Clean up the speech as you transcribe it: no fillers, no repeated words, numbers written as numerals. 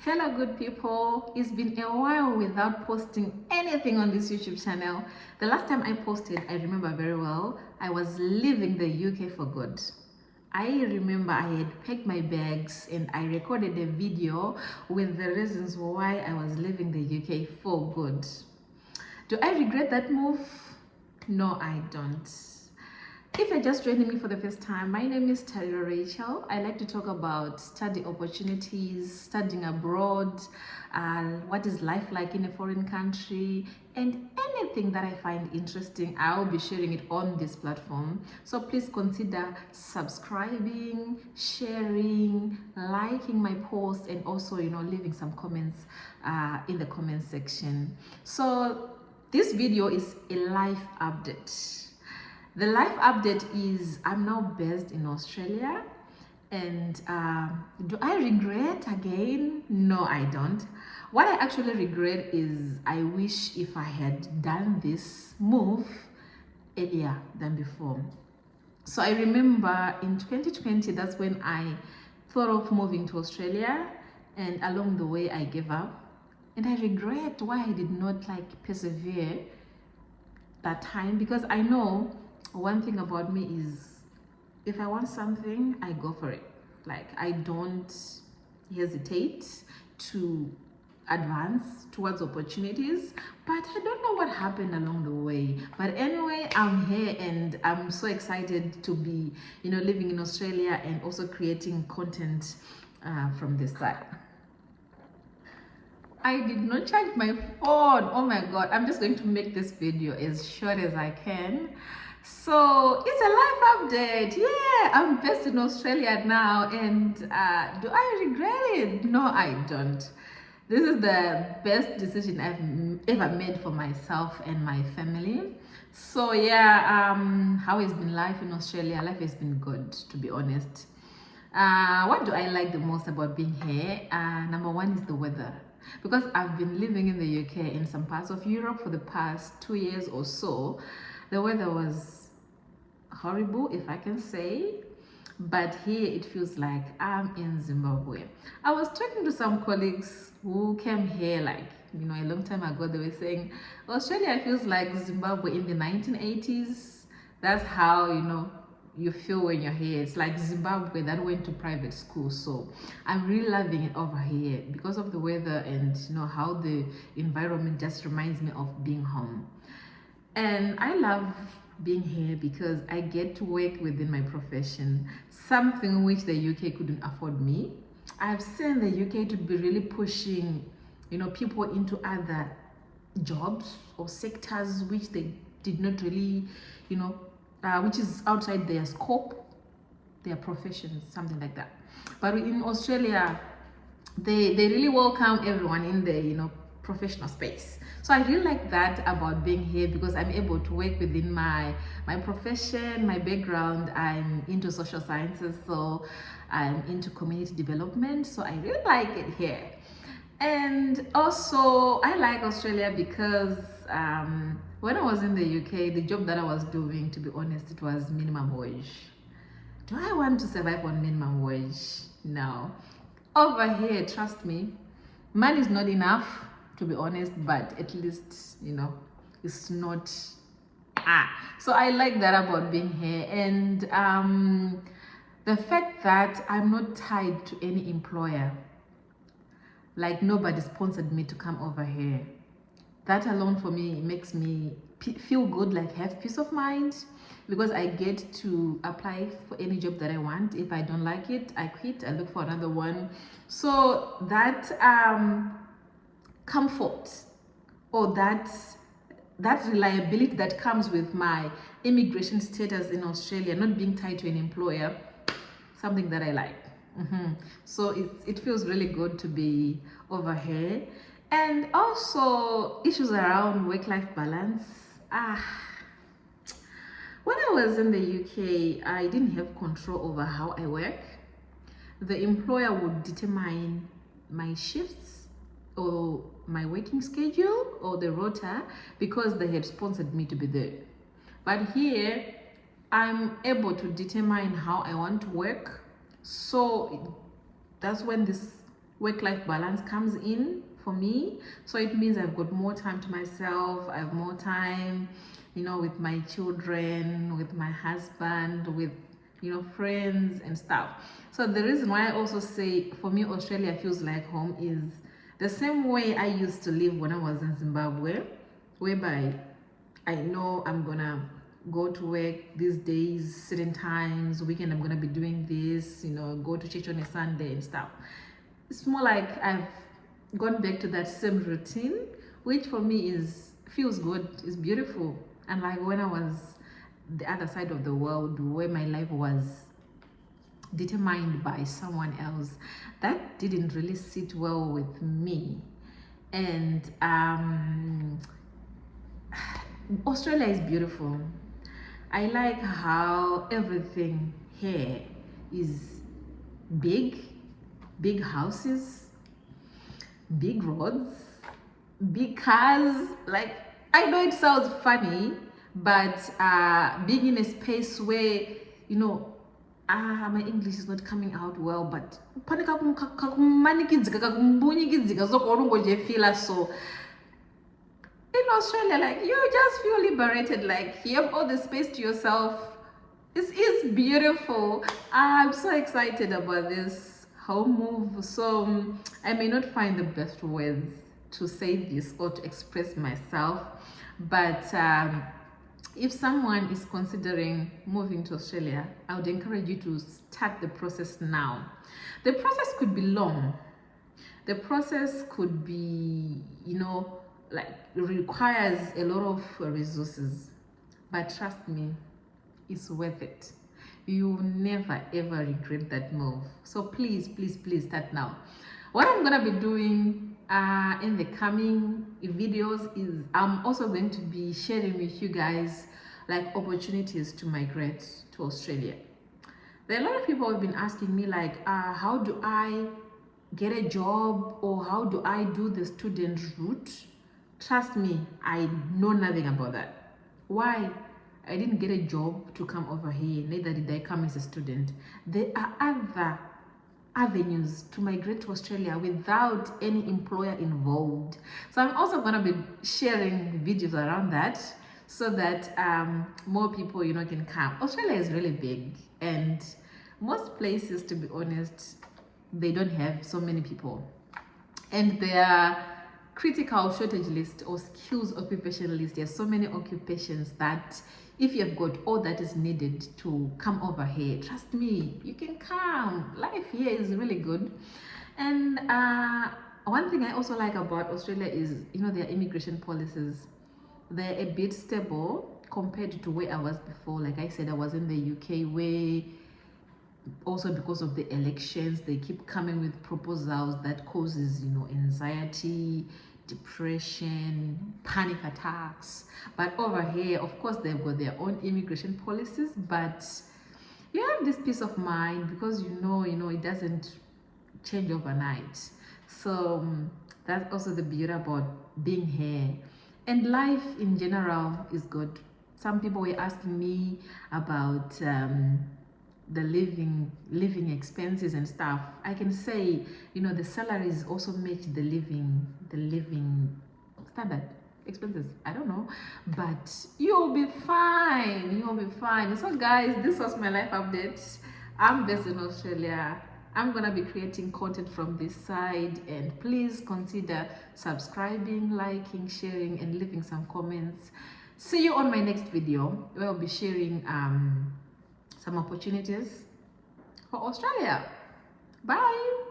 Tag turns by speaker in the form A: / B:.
A: Hello good people, it's been a while without posting anything on this YouTube channel. The last time I posted, I remember very well, I was leaving the UK for good. I remember I had packed my bags and I recorded a video with the reasons why I was leaving the UK for good. Do I regret that move? No, I don't. If you're just joining me for the first time, my name is Tariro Rachel. I like to talk about study opportunities, studying abroad, what is life like in a foreign country, and anything that I find interesting. I'll be sharing it on this platform. So please consider subscribing, sharing, liking my posts, and also, leaving some comments in the comment section. So this video is a life update. The life update is I'm now based in Australia, and do I regret again? No, I don't. What I actually regret is I wish if I had done this move earlier than before. So I remember in 2020, that's when I thought of moving to Australia, and along the way I gave up. And I regret why I did not persevere that time, because I know one thing about me is if I want something, I go for it. I don't hesitate to advance towards opportunities, but I don't know what happened along the way. But anyway, I'm here and I'm so excited to be, living in Australia and also creating content from this side. I did not charge my phone. Oh my god, I'm just going to make this video as short as I can. So it's a life update. Yeah, I'm based in Australia now, and do I regret it? No, I don't. This is the best decision I've ever made for myself and my family. So yeah, how has been life in Australia? Life has been good, to be honest. What do I like the most about being here? Number one is the weather. Because I've been living in the UK in some parts of Europe for the past 2 years or so, the weather was horrible, if I can say. But here it feels like I'm in Zimbabwe. I was talking to some colleagues who came here a long time ago. They were saying Australia feels like Zimbabwe in the 1980s. That's how, you feel when you're here. It's like Zimbabwe that went to private school. So I'm really loving it over here because of the weather and how the environment just reminds me of being home. And I love being here because I get to work within my profession, something which the UK couldn't afford me. I've seen the UK to be really pushing, people into other jobs or sectors which they did not really, which is outside their scope, their professions, something like that. But in Australia, they really welcome everyone in the professional space. So I really like that about being here because I'm able to work within my profession, my background. I'm into social sciences, so I'm into community development. So I really like it here. And also I like Australia because when I was in the UK, the job that I was doing, to be honest, it was minimum wage. Do I want to survive on minimum wage? No. Over here, trust me, money is not enough, to be honest, but at least, it's not. So I like that about being here. And the fact that I'm not tied to any employer, like nobody sponsored me to come over here. That alone for me makes me feel good, have peace of mind, because I get to apply for any job that I want. If I don't like it, I quit, I look for another one. So that comfort or that reliability that comes with my immigration status in Australia, not being tied to an employer, something that I like. So it feels really good to be over here. And also issues around work-life balance. When I was in the UK, I didn't have control over how I work. The employer would determine my shifts or my working schedule or the rota because they had sponsored me to be there. But here, I'm able to determine how I want to work. So that's when this work-life balance comes in for me. So it means I've got more time to myself. I have more time, you know, with my children, with my husband, with, you know, friends and stuff. So the reason why I also say for me Australia feels like home is the same way I used to live when I was in Zimbabwe, whereby I know I'm gonna go to work these days, certain times, weekend I'm gonna be doing this, you know, go to church on a Sunday and stuff. It's more like I've gone back to that same routine, which for me feels good, is beautiful. And like when I was the other side of the world, where my life was determined by someone else, that didn't really sit well with me. And Australia is beautiful. I like how everything here is big houses, big roads, big cars. Like, I know it sounds funny, but being in a space where, you know, my English is not coming out well, but so in Australia, like, you just feel liberated, like you have all the space to yourself. It's beautiful. I'm so excited about this home move. So I may not find the best words to say this or to express myself, but if someone is considering moving to Australia, I would encourage you to start the process now. The process could be long. The process could be, you know, like, requires a lot of resources, but trust me, it's worth it. You will never ever regret that move. So please start now. What I'm gonna be doing in the coming videos is I'm also going to be sharing with you guys like opportunities to migrate to Australia. There are a lot of people who have been asking me like, how do I get a job, or how do I do the student route? Trust me, I know nothing about that. Why? I didn't get a job to come over here, neither did I come as a student. There are other avenues to migrate to Australia without any employer involved. So I'm also going to be sharing videos around that, so that more people, you know, can come. Australia is really big, and most places, to be honest, they don't have so many people, and their critical shortage list or skills occupation list, there's so many occupations that if you have got all that is needed to come over here, trust me, you can come. Life here is really good. And one thing I also like about Australia is, you know, their immigration policies. They're a bit stable compared to where I was before. Like I said, I was in the UK, where also because of the elections, they keep coming with proposals that causes, you know, anxiety, depression, panic attacks. But over here, of course, they've got their own immigration policies, but you have this peace of mind because you know it doesn't change overnight. So that's also the beauty about being here. And life in general is good. Some people were asking me about the living expenses and stuff. I can say, you know, the salaries also match the living standard expenses. I don't know, but you'll be fine. So guys, this was my life update. I'm based in Australia. I'm gonna be creating content from this side, and please consider subscribing, liking, sharing, and leaving some comments. See you on my next video, where I'll be sharing some opportunities for Australia. Bye.